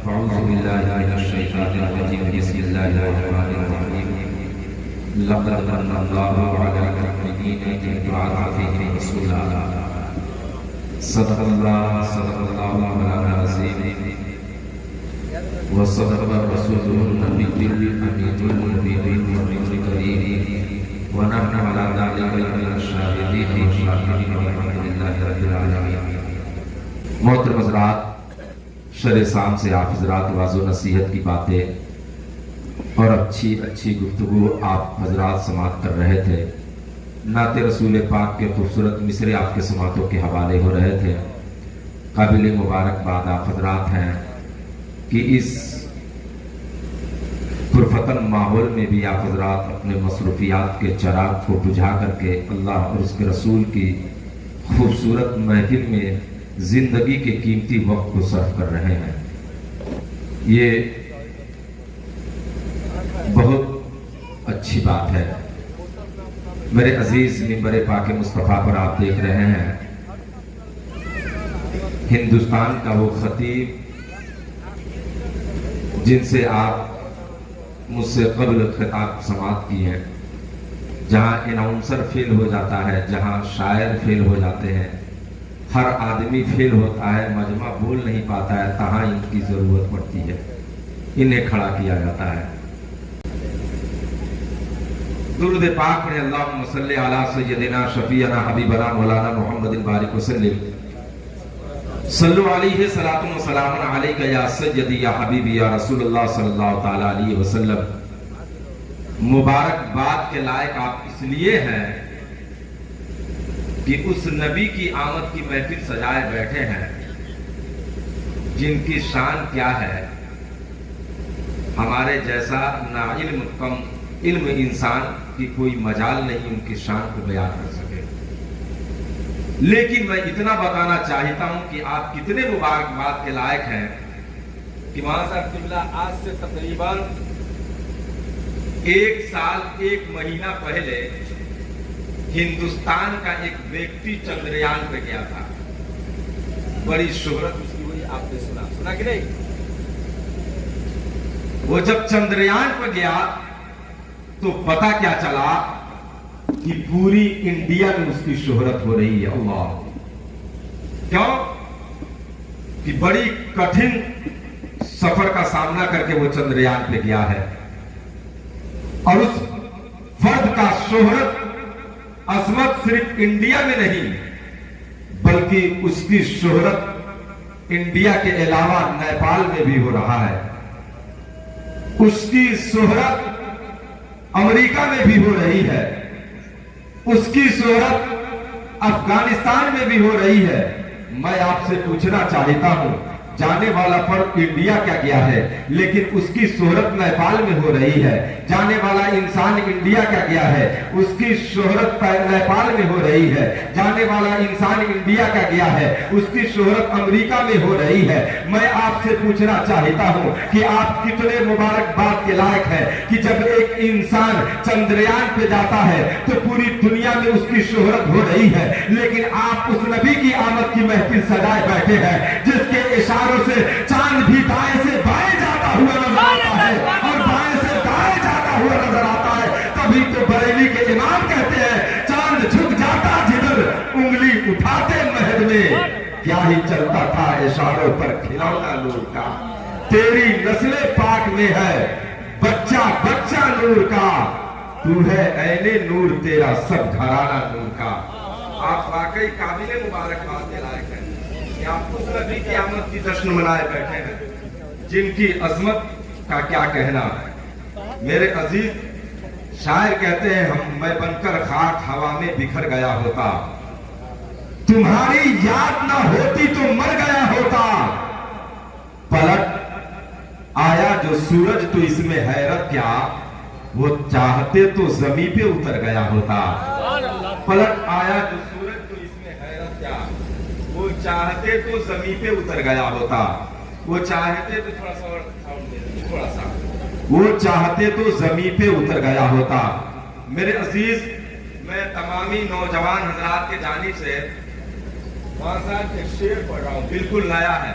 أعوذ بالله من الشيطان الرجيم بسم الله الرحمن الرحيم لقد من الله على المؤمنين إذ بعث فيهم رسولا صدق الله مولانا العظيم وصدق رسوله النبي الأمين المبين والنور الكريم ونحن على ذلك من الشاهدين والشاكرين والحمد لله رب العالمين. محترم حضرات، شرع شام سے آپ حضرات واضح نصیحت کی باتیں اور اچھی گفتگو آپ حضرات سماعت کر رہے تھے. نعت رسول پاک کے خوبصورت مصرے آپ کے سماعتوں کے حوالے ہو رہے تھے. قابل مبارکباد آپ حضرات ہیں کہ اس پرفتن ماحول میں بھی آپ حضرات اپنے مصروفیات کے چراغ کو بجھا کر کے اللہ اور اس کے رسول کی خوبصورت محفل میں زندگی کے قیمتی وقت کو صرف کر رہے ہیں. یہ بہت اچھی بات ہے. میرے عزیز منبر پاک مصطفیٰ پر آپ دیکھ رہے ہیں ہندوستان کا وہ خطیب جن سے آپ مجھ سے قبل خطاب سماعت کی ہیں. جہاں اناؤنسر فیل ہو جاتا ہے، جہاں شاعر فیل ہو جاتے ہیں، ہر آدمی فیل ہوتا ہے، مجمع بول نہیں پاتا ہے، تہاں ان کی ضرورت پڑتی ہے، انہیں کھڑا کیا جاتا ہے. درود پاک پڑھیں. اللہم صلی علی سیدنا شفیعنا حبیبنا مولانا محمد بارک وسلم. صلو علیہ صلاۃ و سلام علیک یا سیدی یا حبیبی یا رسول اللہ صلی اللہ تعالی علیہ وسلم. مبارکباد کے لائق آپ اس لیے ہیں کہ اس نبی کی آمد کی محفل سجائے بیٹھے ہیں جن کی شان کیا ہے. ہمارے جیسا ناعلم کم علم انسان کی کوئی مجال نہیں ان کی شان کو بیان کر سکے. لیکن میں اتنا بتانا چاہتا ہوں کہ آپ کتنے مبارکباد کے لائق ہیں کہ وہاں صاحب قبلہ آج سے تقریباً 1 سال 1 مہینہ پہلے ہندوستان کا ایک ویکتی چندریان پہ گیا تھا. بڑی شہرت اس کی ہوئی، آپ نے سنا کہ نہیں؟ وہ جب چندریان پہ گیا تو پتا کیا چلا کہ پوری انڈیا میں اس کی شہرت ہو رہی ہے. اللہ کیوں؟ کہ بڑی کٹھن سفر کا سامنا کر کے وہ چندریان پہ گیا ہے اور اس فرد کا شہرت عظمت صرف انڈیا میں نہیں بلکہ اس کی شہرت انڈیا کے علاوہ نیپال میں بھی ہو رہا ہے. اس کی شہرت امریکہ میں بھی ہو رہی ہے. اس کی شہرت افغانستان میں بھی ہو رہی ہے. میں آپ سے پوچھنا چاہتا ہوں، جانے والا فرد انڈیا کیا گیا ہے لیکن اس کی شہرت نیپال میں ہو رہی ہے. جانے والا انسان انڈیا کیا گیا ہے، اس کی شہرت نیپال میں ہو رہی ہے. جانے والا انسان انڈیا کیا گیا ہے، اس کی شہرت امریکہ میں ہو رہی ہے. میں آپ سے پوچھنا چاہتا ہوں کہ آپ کتنے مبارکباد کے لائق ہیں کہ جب ایک انسان چندریان پہ جاتا ہے تو پوری دنیا میں اس کی شہرت ہو رہی ہے، لیکن آپ اس نبی کی آمد کی محفل سجائے بیٹھے ہیں جس کے اشاروں سے چاند بھی دائیں سے بائیں جاتا ہوا نظر آتا ہے اور بائیں سے دائیں جاتا ہوا نظر آتا ہے. تبھی تو بریلی کے امام کہتے ہیں چاند جھک جاتا جدھر انگلی اٹھاتے مہد میں، کیا ہی چلتا تھا اشاروں پر کھلونا نور کا. تیری نسل پاک میں ہے بچہ بچہ نور کا، تو ہے عین نور تیرا سب گھرانہ نور کا. آپ واقعی قابل مبارکباد کے لائق ہیں کہ آپ اس نبی کی آمد کی جشن منائے بیٹھے ہیں جن کی عظمت کا کیا کہنا. میرے عزیز شاعر کہتے ہیں میں بن کر خاک ہوا میں بکھر گیا ہوتا، تمہاری یاد نہ ہوتی تو مر گیا ہوتا. پلٹ آیا جو سورج تو اس میں حیرت کیا، وہ چاہتے تو زمین پہ اتر گیا ہوتا. پلٹ آیا جو سورج تو اس میں حیرت کیا، وہ چاہتے تو زمین پہ اتر گیا ہوتا. وہ چاہتے تو وہ چاہتے تو زمین پہ اتر گیا ہوتا. میرے عزیز میں تمامی نوجوان حضرات کے جانب سے ایک شعر پڑھ رہا ہوں، بالکل نیا ہے.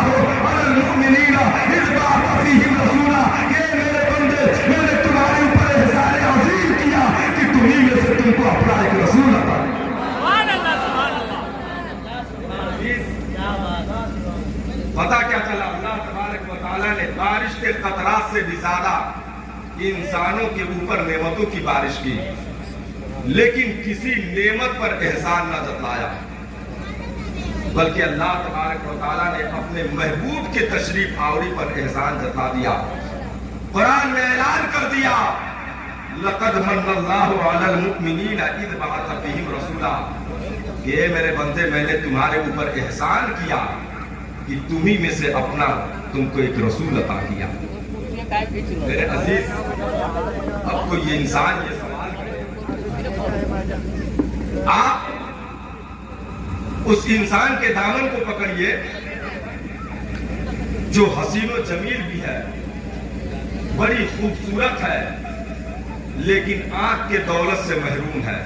اللہ علی المؤمنین اذ بعث فیہم رسولا، کہ میرے بندے میں نے تمہارے اوپر احسان عظیم کیا کہ تمہیں میں سے تم کو اپنا ایک رسول عطا کیا۔ پتہ کیا چلا؟ اللہ تبارک و تعالیٰ نے بارش کے قطرات سے بھی زیادہ انسانوں کے اوپر نعمتوں کی بارش کی، لیکن کسی نعمت پر احسان نہ جتلایا، بلکہ اللہ تبارک و تعالیٰ نے اپنے محبوب کے تشریف آوری پر احسان جتا دیا۔ قرآن میں اعلان کر دیا، لقد من اللہ علی المؤمنین اذ بعث فیہم رسولا، کہ میرے بندے میں نے تمہارے اوپر احسان کیا کہ تمہیں میں سے اپنا تم کو ایک رسول عطا کیا۔ میرے عزیز، اب کو یہ انسان یہ سوال کرے، آپ اس انسان کے دامن کو پکڑیے جو حسین و جمیل بھی ہے، بڑی خوبصورت ہے، لیکن آنکھ کے دولت سے محروم ہے،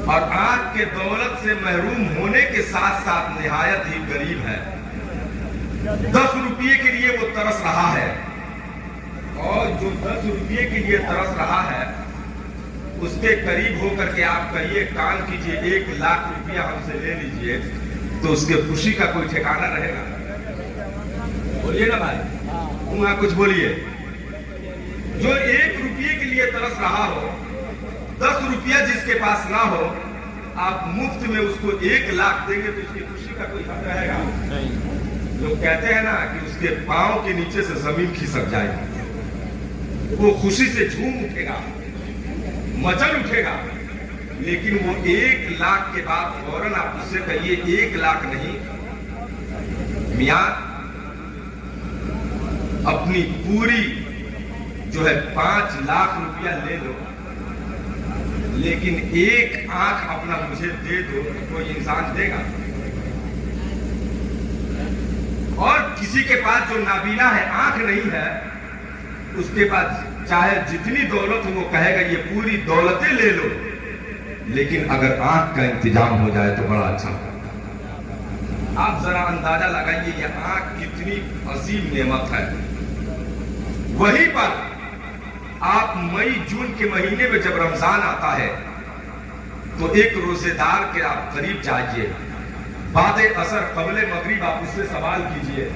اور آنکھ کے دولت سے محروم ہونے کے ساتھ ساتھ نہایت ہی غریب ہے۔ 10 روپے کے لیے وہ ترس رہا ہے، اور جو 10 روپے کے لیے ترس رہا ہے اس کے قریب ہو کر کے آپ کہیے کام کیجئے 1 لاکھ روپیہ ہم سے لے لیجئے، تو اس کے خوشی کا کوئی ٹھکانہ رہے گا؟ بولیے نا بھائی، وہاں کچھ بولیے۔ جو 1 روپے کے لیے ترس رہا ہو، 10 روپیہ جس کے پاس نہ ہو، آپ مفت میں اس کو 1 لاکھ دیں گے تو اس کی خوشی کا کوئی حد رہے گا؟ لوگ کہتے ہیں نا کہ اس کے پاؤں کے نیچے سے زمین کھسک جائے گی، وہ خوشی سے جھوم اٹھے گا، مچل اٹھے گا، لیکن وہ 1 لاکھ کے بعد فوراً آپ اس سے کہیے 1 لاکھ نہیں، میاں اپنی پوری جو ہے 5 لاکھ روپیہ لے لو، لیکن 1 آنکھ اپنا مجھے دے دو، کوئی انسان دے گا؟ اور کسی کے پاس جو نابینا ہے، آنکھ نہیں ہے، اس کے پاس چاہے جتنی دولت ہو وہ کہے گا یہ پوری دولتیں لے لو، لیکن اگر آنکھ کا انتظام ہو جائے تو بڑا اچھا ہوگا۔ آپ ذرا اندازہ لگائیے یہ آنکھ کتنی عظیم نعمت ہے۔ وہیں پر آپ مئی جون کے مہینے میں جب رمضان آتا ہے تو ایک روزے دار کے آپ قریب جائیے، بعد اثر قبل مغرب آپ اس سے سوال کیجئے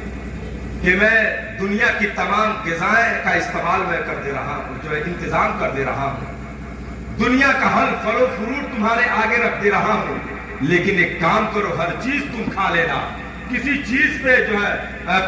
کہ میں دنیا کی تمام غذائیں کا استعمال میں کر دے رہا ہوں، جو ہے انتظام کر دے رہا ہوں، دنیا کا ہر پھل و فروٹ تمہارے آگے رکھ دے رہا ہوں، لیکن ایک کام کرو، ہر چیز تم کھا لینا، کسی چیز پہ جو ہے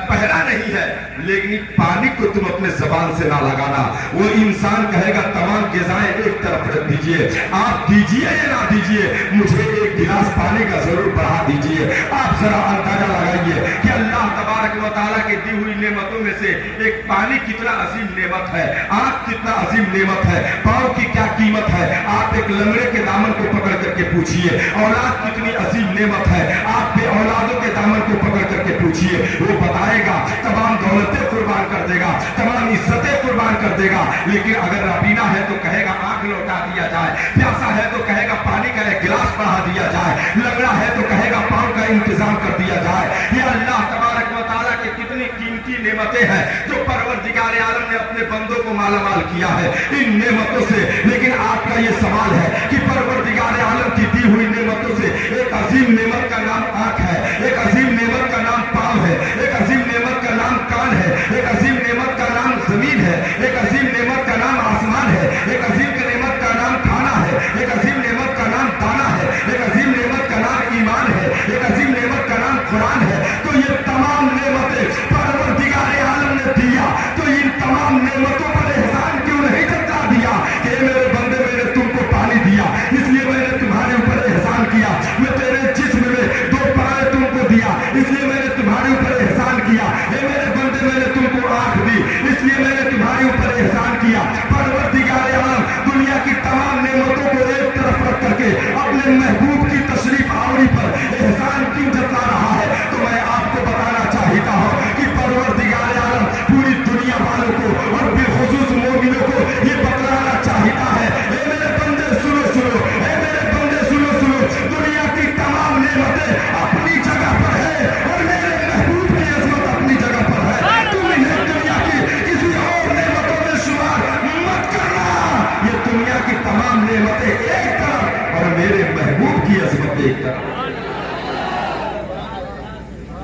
پہرا نہیں ہے، لیکن پانی کو تم اپنے زبان سے نہ لگانا۔ وہ انسان کہے گا تمام غذائیں ایک طرف رکھ دیجئے، آپ دیجئے یا نہ دیجئے، مجھے 1 گلاس پانی کا ضرور بڑھا دیجئے۔ آپ ذرا اندازہ لگائیے کہ اللہ تبارک و تعالیٰ کی دی ہوئی نعمتوں میں سے ایک پانی کتنا عظیم نعمت ہے، آنکھ کتنا عظیم نعمت ہے، پاؤں کی کیا قیمت ہے۔ آپ ایک لنگڑے کے دامن کو پکڑ کر کے پوچھئے اولاد کتنی عظیم نعمت ہے، آپ بے اولادوں کے دامن کو پکڑ کر کے پوچھئے، وہ بتائے گا تمام دولتیں قربان کر دے گا، تمام عزتیں قربان کر دے گا، لیکن اگر نابینا ہے تو کہے گا آنکھ لوٹا دیا جائے، پیاسا ہے تو کہے گا پانی کا 1 گلاس بڑھا دیا جائے، لنگڑا ہے تو کہے گا پاؤں کا انتظام کر دیا جائے۔ یہ اللہ تبارک و تعالیٰ کی کتنی قیمتی نعمتیں ہیں جو پروردگار عالم نے اپنے بندوں کو مالا مال کیا ہے ان نعمتوں سے۔ لیکن آپ کا یہ سوال ہے کہ پروردگار عالم کی دی ہوئی نعمتوں سے ایک عظیم نعمت کا نام آنکھ ہے، ایک عظیم نعمت کا نام پاؤں ہے، ایک عظیم نعمت کا نام کان ہے، ایک عظیم نعمت کا نام زمین ہے، ایک عظیم نعمت کا نام آسمان ہے، ایک عظیم نعمت کا نام کھانا ہے، ایک عظیم نعمت کا نام دانا ہے، ایک عظیم نعمت کا نام ایمان ہے، ایک عظیم نعمت کا نام قرآن ہے۔ تو یہ تمام نعمتیں پروردگار عالم نے دیا، تو ان تمام نعمتوں پر احسان کیوں نہیں جتا دیا کہ میرے بندے میں نے تم کو پانی دیا اس لیے میں نے تمہارے اوپر احسان کیا، میں تیرے جسم میں 2 پائے تم کو دیا اس لیے میں نے تمہارے اوپر احسان کیا، اے میرے بندے میں نے تم کو آنکھ دی اس لیے میں نے تمہارے اوپر احسان کیا۔ پروردگار عالم دنیا کی تمام نعمتوں کو ایک طرف رکھ کر کے اپنے محبوب کی تشریف آوری پر احسان کیوں جتا رہا ہے؟ تو میں آپ کو بتانا چاہتا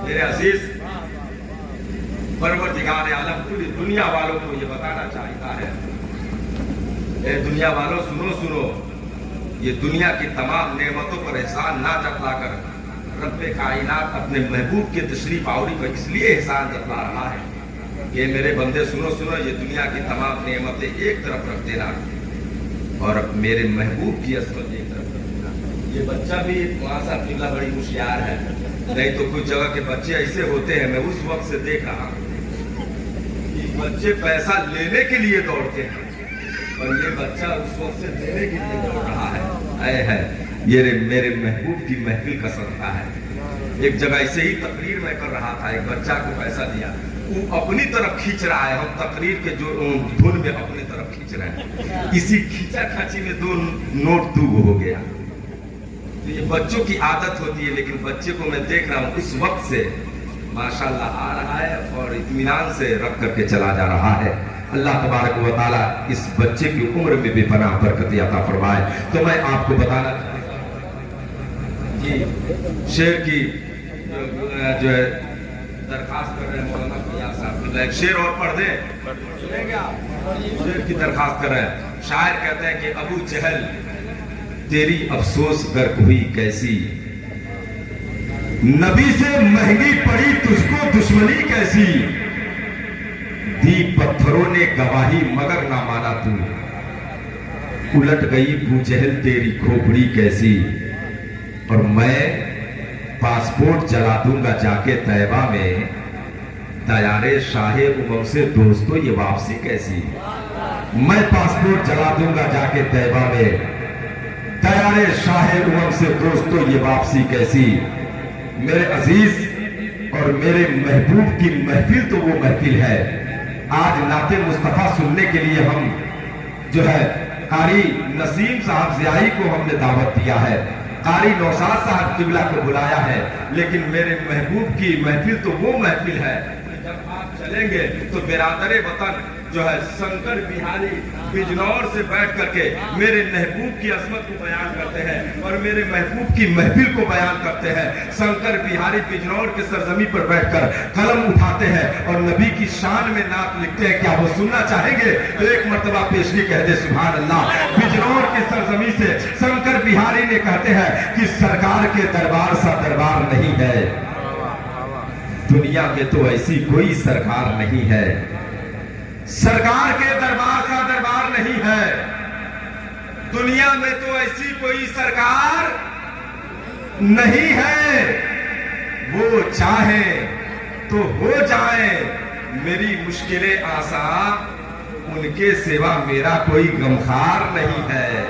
میرے عزیز پروردگار عالم پوری دنیا والوں کو یہ بتانا چاہتا ہے، اے دنیا والوں سنو سنو، یہ دنیا کی تمام نعمتوں پر احسان نہ جتلا کر رب کائنات اپنے محبوب کے تشریف آوری پر اس لیے احسان جتلا رہا ہے کہ میرے بندے سنو سنو، یہ دنیا کی تمام نعمتیں ایک طرف رکھ دینا اور میرے محبوب کی عظمت ایک طرف رکھ دینا۔ یہ بچہ بھی وہاں سے قبلہ بڑی ہوشیار ہے، نہیں تو کچھ جگہ کے بچے ایسے ہوتے ہیں، میں اس وقت سے دیکھ رہا ہوں کہ بچے پیسہ لینے کے لیے دوڑتے ہیں اور یہ بچہ اس وقت سے دینے کے لیے دوڑ رہا ہے۔ اے ہے یہ میرے محبوب کی محفل کا صدقہ ہے۔ ایک جگہ ایسے ہی تقریر میں کر رہا تھا، ایک بچہ کو پیسہ دیا، وہ اپنی طرف کھینچ رہا ہے، ہم تقریر کے جو دھن میں اپنی طرف کھینچ رہے ہیں، اسی کھینچا کھینچی میں 2 نوٹ دوغ ہو گیا۔ تو یہ بچوں کی عادت ہوتی ہے، لیکن بچے کو میں دیکھ رہا ہوں اس وقت سے ماشاءاللہ آ رہا ہے اور اطمینان سے رکھ کر کے چلا جا رہا ہے۔ اللہ تبارک و تعالیٰ اس بچے کی عمر میں بھی پناہ برکت عطا فرمائے۔ تو میں آپ کو بتانا چاہتا ہوں جی، شعر کی جو ہے درخواست کر رہے ہیں مولانا فیاض صاحب، ایک شعر اور پڑھ دیں، شعر کی درخواست کر رہے ہیں۔ شاعر کہتے ہیں کہ ابو جہل تیری افسوس گرک ہوئی کیسی، نبی سے مہنگی پڑی تجھ کو دشمنی کیسی، دی پتھروں نے گواہی مگر نہ مانا تو، الٹ گئی ابو جہل تیری کھوپڑی کیسی، اور میں پاسپورٹ جلا دوں گا جا کے طیبہ میں، دیارے شاہ امم سے دوستو یہ واپسی کیسی، میں پاسپورٹ جلا دوں گا جا کے طیبہ میں، دیارے شاہ امم سے دوستو یہ واپسی کیسی۔ میرے عزیز اور میرے محبوب کی محفل تو وہ محفل ہے۔ آج نعت مصطفیٰ سننے کے لیے ہم جو ہے قاری نسیم صاحب ضیائی کو ہم نے دعوت دیا ہے، قاری نوشاد صاحب قبلہ کو بلایا ہے، لیکن میرے محبوب کی محفل تو وہ محفل ہے جب آپ چلیں گے تو برادر وطن جو ہے شنکر بہاری بجنور سے بیٹھ کر کے میرے محبوب کی عظمت کو بیان کرتے ہیں اور میرے محبوب کی محفل کو بیان کرتے ہیں۔ شنکر بہاری بجنور کے سرزمین پر بیٹھ کر قلم اٹھاتے ہیں اور نبی کی شان میں نعت لکھتے ہیں۔ کیا وہ سننا چاہیں گے تو ایک مرتبہ پیشگی کہہ دے سبحان اللہ۔ بجنور کے سرزمین سے شنکر بہاری نے کہتے ہیں کہ سرکار کے دربار سا دربار نہیں ہے، دنیا میں تو ایسی کوئی سرکار نہیں ہے، سرکار کے دربار کا دربار نہیں ہے، دنیا میں تو ایسی کوئی سرکار نہیں ہے، وہ چاہیں تو ہو جائیں میری مشکلیں آسان، ان کے سوا میرا کوئی غمخوار نہیں ہے،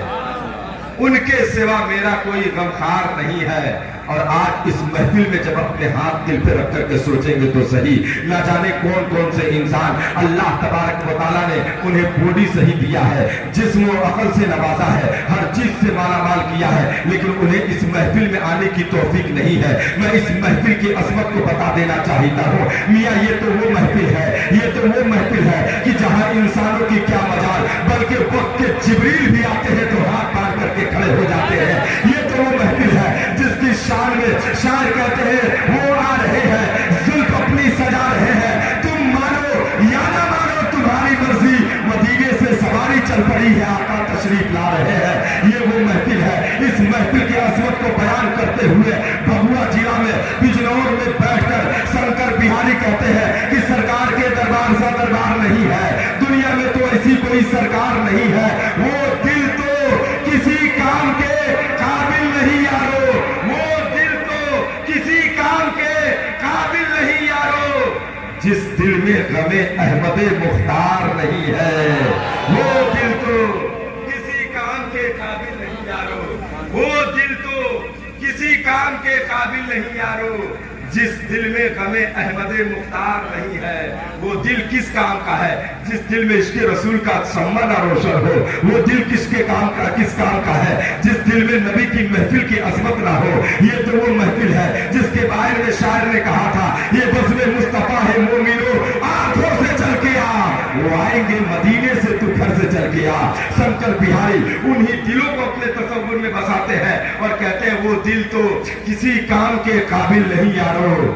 ان کے سوا میرا کوئی غمخوار نہیں ہے۔ اور آج اس محفل میں جب اپنے ہاتھ دل پہ رکھ کر کے سوچیں گے تو صحیح، نہ جانے کون کون سے انسان اللہ تبارک و تعالیٰ نے انہیں بوڈی صحیح دیا ہے، جسم و عقل سے نوازا ہے، ہر چیز سے مالا مال کیا ہے، لیکن انہیں اس محفل میں آنے کی توفیق نہیں ہے۔ میں اس محفل کی عظمت کو بتا دینا چاہتا ہوں، میاں یہ تو وہ محفل ہے، یہ تو وہ محفل ہے کہ جہاں انسانوں کی کیا مجال، بلکہ وقت کے جبریل بھی آتے ہیں تو ہاتھ پار کر کے کھڑے ہو جاتے ہیں۔ یہ تو وہ محفل ہے جس کی شان میں شاعر کہتے ہیں وہ آ رہے ہیں، زلف اپنی سجا رہے ہیں، تم مانو یا نہ مانو تمہاری مرضی، مدینے سے سواری چل پڑی ہے، آقا تشریف لا رہے ہیں۔ یہ وہ محفل ہے، اس محفل کی عظمت کو بیان کرتے ہوئے بھبوا ضلع میں بجنور میں بیٹھ کر شنکر بہاری کہتے ہیں کہ سرکار کے دربار سا دربار نہیں ہے، دنیا میں تو ایسی کوئی سرکار نہیں ہے، وہ دل تو کسی کام کے قابل نہیں یارو، وہ دل تو کسی کام کے قابل نہیں یارو، جس دل میں غم احمد مختار نہیں ہے، وہ دل تو کسی کام کے قابل نہیں یارو، وہ دل تو کسی کام کے قابل نہیں یارو، جس دل میں غم احمد مختار نہیں ہے، وہ دل کس کام کا ہے؟ جس دل میں عشق رسول کا شمع نہ روشن ہو، وہ دل کس کام کا ہے؟ جس دل میں نبی کی محفل کی عظمت نہ ہو۔ یہ تو وہ محفل ہے جس کے بارے میں شاعر نے کہا تھا، یہ بزم مصطفیٰ ہے مومنو آنکھوں سے چل کے آ، وہ آئیں گے مدینے سے تو گھر سے چل کے آ۔ شنکر بہاری انہی دلوں کو اپنے تصور میں بساتے ہیں اور کہتے ہیں وہ دل تو کسی کام کے قابل نہیں یارو،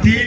3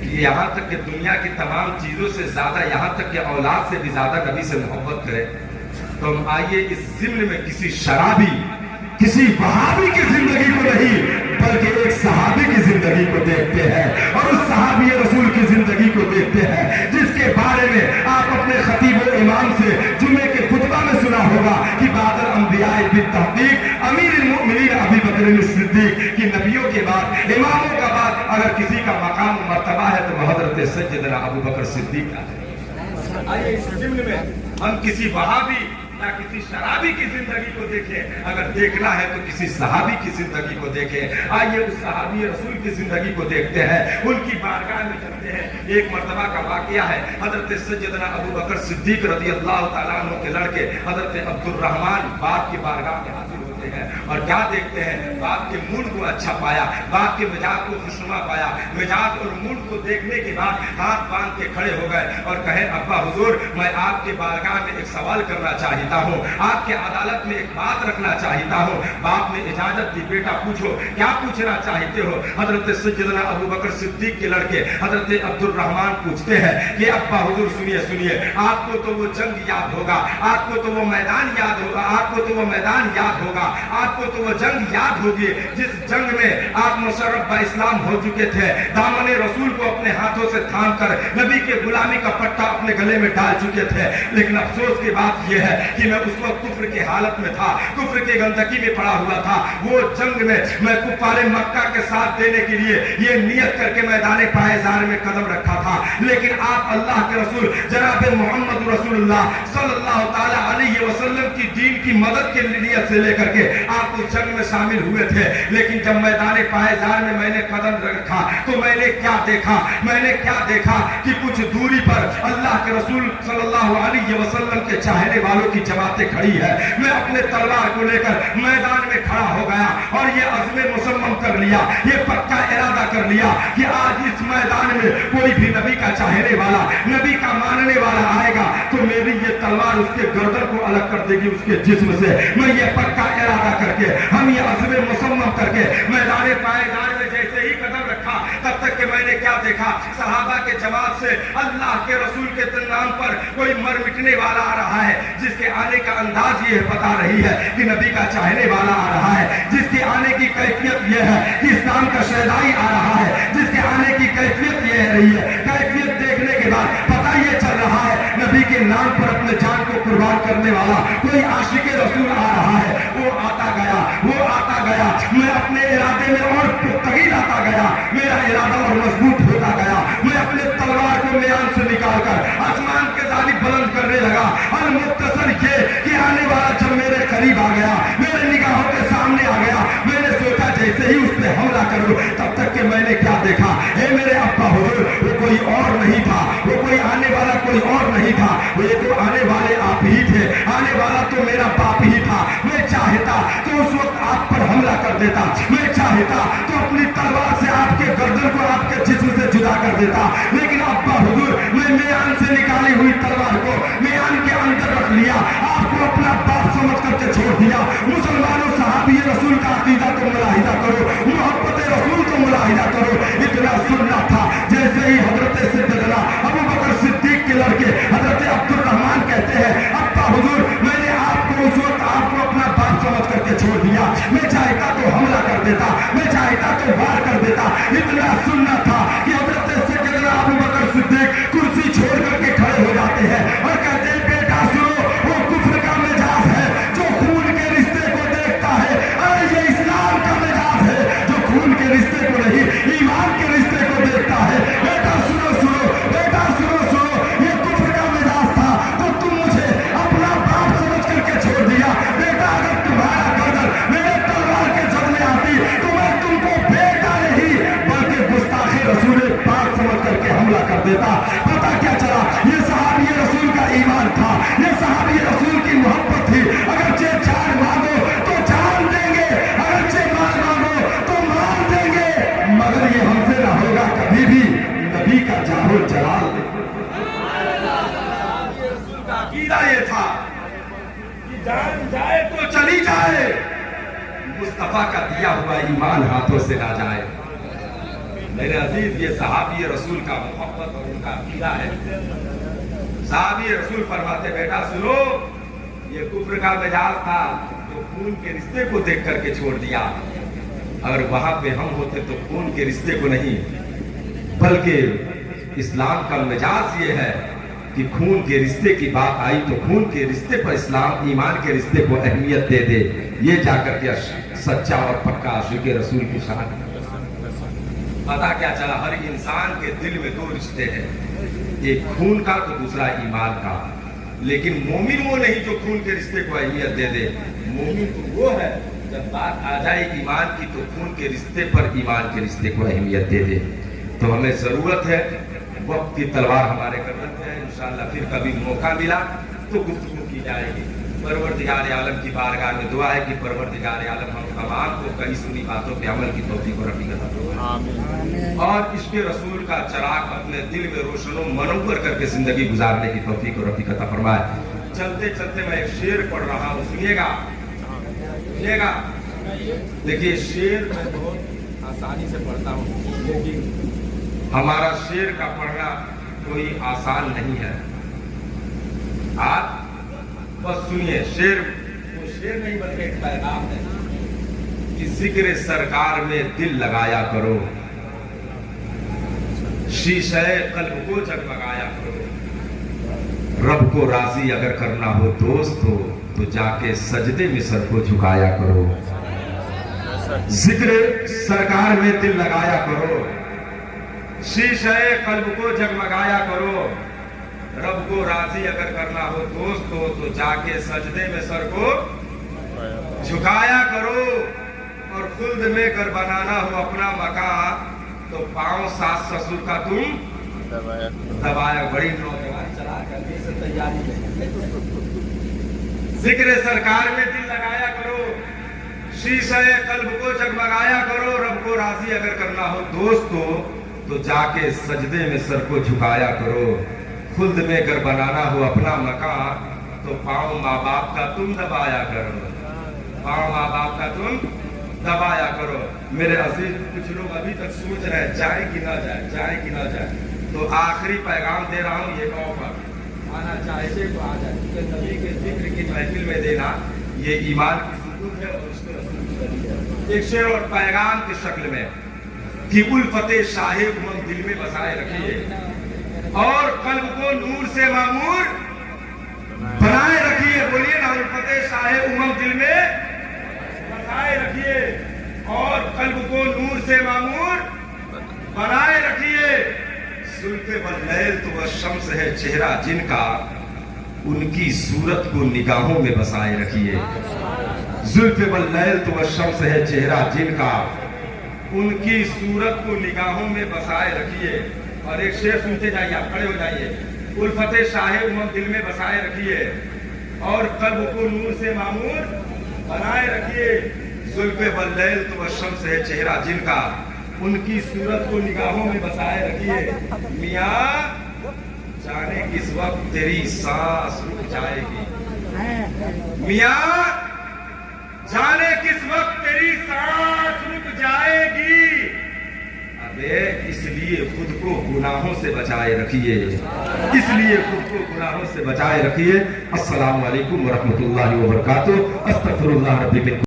کہ یہاں تک کہ دنیا کی تمام چیزوں سے زیادہ، یہاں تک کہ اولاد سے بھی زیادہ نبی سے محبت کرے، تو ہم آئیے اس ضمن میں کسی شرابی، کسی وہابی کی زندگی کو نہیں بلکہ ایک صحابی کی زندگی کو دیکھتے ہیں، اور اس صحابی رسول کی زندگی کو دیکھتے ہیں جس کے بارے میں آپ اپنے خطیب و امام سے جمعے کے خطبہ میں سنا ہوگا کہ بعد الانبیاء بالتحقیق امیر المؤمنین ابی بکر صدیق کی نبیوں کے بعد، اماموں کا بعد اگر کسی کا مقام و مرتبہ ہے تو حضرت سیدنا ابو بکر صدیق کا ہے۔ آئیے اس ضمن میں ہم کسی وہابی یا کسی شرابی کی زندگی کو دیکھیں، اگر دیکھنا ہے تو کسی صحابی کی زندگی کو دیکھیں۔ آئیے اس صحابی رسول کی زندگی کو دیکھتے ہیں، ان کی بارگاہ میں چلتے ہیں۔ ایک مرتبہ کا واقعہ ہے، حضرت سیدنا ابو بکر صدیق رضی اللہ تعالیٰ عنہ کے لڑکے حضرت عبد الرحمن باپ کی بارگاہ میں حاضر ہوتے ہیں اور کیا دیکھتے ہیں؟ باپ کے منہ کو اچھا پایا، باپ کے مزاج کو خوشنما پایا، مزاج اور منہ کو دیکھنے کے بعد ہاتھ باندھ کے کھڑے ہو گئے اور کہے ابا حضور میں آپ کے بارگاہ میں ایک سوال کرنا چاہتا ہوں، آپ کے عدالت میں ایک بات رکھنا چاہتا ہوں۔ باپ نے اجازت دی، بیٹا پوچھو، کیا پوچھنا چاہتے ہو؟ حضرت سیدنا ابو بکر صدیق کے لڑکے حضرت عبد الرحمن پوچھتے ہیں کہ ابا حضور سنیے، آپ کو تو وہ جنگ یاد ہوگا، آپ کو تو وہ میدان یاد ہوگا، آپ کو تو وہ میدان یاد ہوگا، آپ کو تو وہ جنگ یاد ہوگی جس جنگ میں آپ مشرف با اسلام ہو چکے تھے، دامن رسول کو اپنے ہاتھوں سے تھام کر نبی کے غلامی کا پٹا اپنے گلے میں ڈال چکے تھے۔ لیکن افسوس کی بات یہ ہے کہ میں اس وقت کفر کی حالت میں تھا، کفر کی گندگی میں پڑا ہوا تھا۔ وہ جنگ میں کفار مکہ کے ساتھ دینے کے لیے یہ نیت کر کے میدان پائزار میں قدم رکھا تھا، لیکن آپ اللہ کے رسول جناب محمد رسول اللہ صلی اللہ تعالی علیہ وسلم کی دین کی مدد کے نیت سے لے کر کے آپ اس جنگ میں شامل ہوئے تھے۔ لیکن جب میدان پائزار میں میں نے قدم رکھا تو میں نے کیا دیکھا کہ کچھ دوری پر اللہ کے رسول صلی اللہ علیہ وسلم کے چاہنے والوں کی جماعتیں کھڑی ہے۔ میں اپنے تلوار کو لے کر میدان میں کھڑا ہو گیا اور یہ عزم مصمم کر لیا، یہ پکا ارادہ کر لیا کہ آج اس میدان میں کوئی بھی نبی کا چاہنے والا، نبی کا ماننے والا آئے گا تو میری یہ تلوار اس کے گردن کو الگ کر دے گی اس کے جسم سے۔ میں یہ پکا ارادہ کر کے، ہم یہ عزم مصمم کر کے میدان پائزار میں جیسے ہی قدم رکھا تب تک کہ میں نے کیا دیکھا؟ صحابہ کے جماعت سے اللہ کے رسول کے نام پر کوئی مر مٹنے والا آ رہا ہے، جس کے آنے کا انداز یہ بتا رہی ہے کہ نبی کا چاہنے والا آ رہا ہے، جس کے آنے کی کیفیت یہ ہے کہ اسلام کا شہدائی آ رہا ہے، جس کے آنے کی کیفیت یہ رہی ہے۔ کیفیت دیکھنے کے بعد پتہ یہ چل رہا ہے نبی کے نام پر اپنے جان کو قربان کرنے والا کوئی عاشق رسول آ رہا ہے۔ وہ آتا گیا، میں اپنے ارادے میں اور تغیر آتا گیا، میرا ارادہ اور مضبوط ہوتا گیا۔ میں اپنے تلوار کو میان سے نکال کر آسمان کے جانب بلند کرنے لگا، اور مختصر یہ کہ آنے والا جب میرے قریب آ گیا، میرے نگاہوں کے سامنے آ گیا، میں نے سوچا جیسے ہی اس پہ حملہ کروں تب تک کہ میں نے کیا دیکھا؟ اے میرے ابا حضور، وہ کوئی اور نہیں تھا، وہ کوئی آنے والا کوئی اور نہیں تھا، وہ یہ تو آنے والے آپ ہی تھے، آنے والا تو میرا باپ ہی تھا۔ میں چاہتا تو اس وقت آپ پر حملہ کر دیتا، میں چاہتا تو اپنی تلوار سے آپ کے گردن کو آپ کے جسم سے جدا کر دیتا، لیکن ابا حضور میں میان سے نکالی ہوئی تلوار کو میان کے اندر رکھ لیا، آپ کو اپنا باپ سمجھ کر کے چھوڑ دیا۔ مسلمانوں، صحابی رسول کا عقیدہ کو ملاحظہ کرو، محبت رسول کو ملاحظہ کرو۔ اتنا سننا تھا جیسے ہی حضرت سیدنا ابو بکر صدیق کے لڑکے حضرت عبد الرحمن کہتے ہیں ابا حضور میں نے آپ کو اس وقت آپ کو اپنا باپ سمجھ کر کے چھوڑ دیا، میں چاہتا تو حملہ کر دیتا، میں چاہتا تو وار کر دیتا۔ اتنا سننا تھا کہ حضرت سیدنا ابو بکر صدیق کرسی چھوڑ کر کے کھڑے ہو جاتے ہیں اور کہتے ہیں بیٹا سنو، وہ کفر کا مزاج ہے جو خون کے رشتے کو دیکھتا ہے، اور یہ اسلام کا مزاج ہے جو خون کے رشتے کو نہیں ایمان کے رشتے کو دیکھتا ہے۔ بیٹا سنو، بیٹا سنو، یہ کفر کا مزاج تھا تو تم مجھے اپنا باپ سمجھ کر کے چھوڑ دیا۔ بیٹا اگر تمہارا گردن میرے تلوار کے جب میں آتی تو میں تم کو بیٹا نہیں بلکہ گستاخ رسول پاک سمجھ کر کے حملہ کر دیتا۔ پتہ کیا چلا؟ یہ صحابی رسول کا ایمان تھا، یہ صحابی رسول کی محبت تھی۔ اگرچہ جان مانگو تو جان دیں گے، اگرچہ مال مانگو تو مال دیں گے، مگر یہ ہم سے نہ ہوگا کبھی بھی نبی کا جاہ و جلال۔ رسول کا عقیدہ یہ تھا کہ جان جائے تو چلی جائے، مصطفیٰ کا دیا ہوا ایمان ہاتھوں سے نہ جائے۔ میرے عزیز یہ صحابی رسول کا محبت اور ان کا عقیدہ ہے. صحابی رسول فرماتے بیٹا سنو یہ کفر کا مزاج تھا تو خون کے رشتے کو دیکھ کر کے چھوڑ دیا. اگر وہاں پہ ہم ہوتے تو خون کے رشتے کو نہیں بلکہ اسلام کا مزاج یہ ہے کہ خون کے رشتے کی بات آئی تو خون کے رشتے پر اسلام ایمان کے رشتے کو اہمیت دے دے. یہ جا کر کے سچا اور پکا عاشق رسول کی شان. پتا کیا چلا ہر انسان کے دل میں دو رشتے ہیں, ایک خون کا تو دوسرا ایمان کا. لیکن مومن وہ نہیں جو خون کے رشتے کو اہمیت دے دے. مومن تو وہ ہے جب بات آ جائے ایمان کی تو خون کے رشتے پر ایمان کے رشتے کو اہمیت دے دے. تو ہمیں ضرورت ہے, وقت کی تلوار ہمارے گردن پہ ہے, انشاءاللہ پھر کبھی موقع ملا تو گفتگو کی جائے گی. پروردگار عالم کی بارگاہ میں دعا ہے کہ پروردگار عالم ہم تمام کو کئی سنی باتوں پہ عمل کی توفیق و رفیق عطا فرمائے اور عشق رسول کا چراغ اپنے دل میں روشن و منور کر کے زندگی گزارنے کی توفیق و رفیق عطا فرمائے. چلتے چلتے میں ایک شعر پڑھ رہا ہوں, سنیے گا. دیکھیے شعر میں بہت آسانی سے پڑھتا ہوں لیکن ہمارا شعر کا پڑھنا کوئی آسان نہیں ہے. آپ بس سنیے, شعر وہ شعر نہیں بلکہ ایک پیغام ہے کہ ذکر سرکار میں دل لگایا کرو, شیشہ قلب کو جگمگایا کرو. رب کو راضی اگر کرنا ہو دوست ہو تو جا کے سجدے میں سر کو جھکایا کرو. ذکر سرکار میں دل لگایا کرو, شیشہ قلب کو جگمگایا کرو. رب کو راضی اگر کرنا ہو دوست ہو تو جا کے سجدے میں سر کو جھکایا کرو. اور خلد میں کر بنانا ہو اپنا مکان تو پاؤں ساس سسر کا تم دبایا. بڑی نوجوان چلا کر سے تیاری ہے. ذکر سرکار میں دل لگایا کرو, شیشہ قلب کو جگمگایا کرو. رب کو راضی اگر کرنا ہو دوست ہو تو جا کے سجدے میں سر کو جھکایا کرو. خلد میں کر بنانا ہو اپنا مکان تو پاؤں ماں باپ کا تم دبایا کرو. پاؤں ماں باپ کا تم دبایا کرو. میرے عزیز کچھ لوگ ابھی تک سوچ رہے ہیں جائے کہ نہ جائے, جائے کہ نہ جائے. تو آخری پیغام دے رہا ہوں, یہ قوم پر آنا چاہتے تو آ جائے, کیونکہ نبی کے ذکر کی محفل میں دینا یہ ایمان کی ثبوت ہے اور اس کے رسول کی دلیل ہے. ایک شعر اور پیغام کی شکل میں کہ الفت شاہ امم دل میں بسائے رکھیے اور قلب کو نور سے معمور بنائے رکھیے. بولیے نا, الفت شاہ امم دل میں بسائے رکھیے اور قلب کو نور سے معمور بنائے رکھیے. زلف واللیل تو والشمس ہے چہرہ جن کا, ان کی صورت کو نگاہوں میں بسائے رکھیے. زلف واللیل تو والشمس ہے چہرہ جن کا, ان کی صورت کو نگاہوں میں بسائے رکھیے. اور ایک شعر سنتے جائیے, آپ کھڑے ہو جائیے. الفت شاہ امم دل میں بسائے رکھیے اور قلب کو نور سے معمور بنائے رکھیے. زلف واللیل تو والشمس ہے چہرہ جن کا, ان کی صورت کو نگاہوں میں بسائے رکھیے. میاں جانے کس وقت تیری سانس رک جائے گی. میاں جانے کس وقت تیری سانس رک جائے گی. اس لیے خود کو گناہوں سے بچائے رکھیے, اس لیے خود کو گناہوں سے بچائے رکھیے. السلام علیکم ورحمۃ اللہ وبرکاتہ. استغفر اللہ ربی من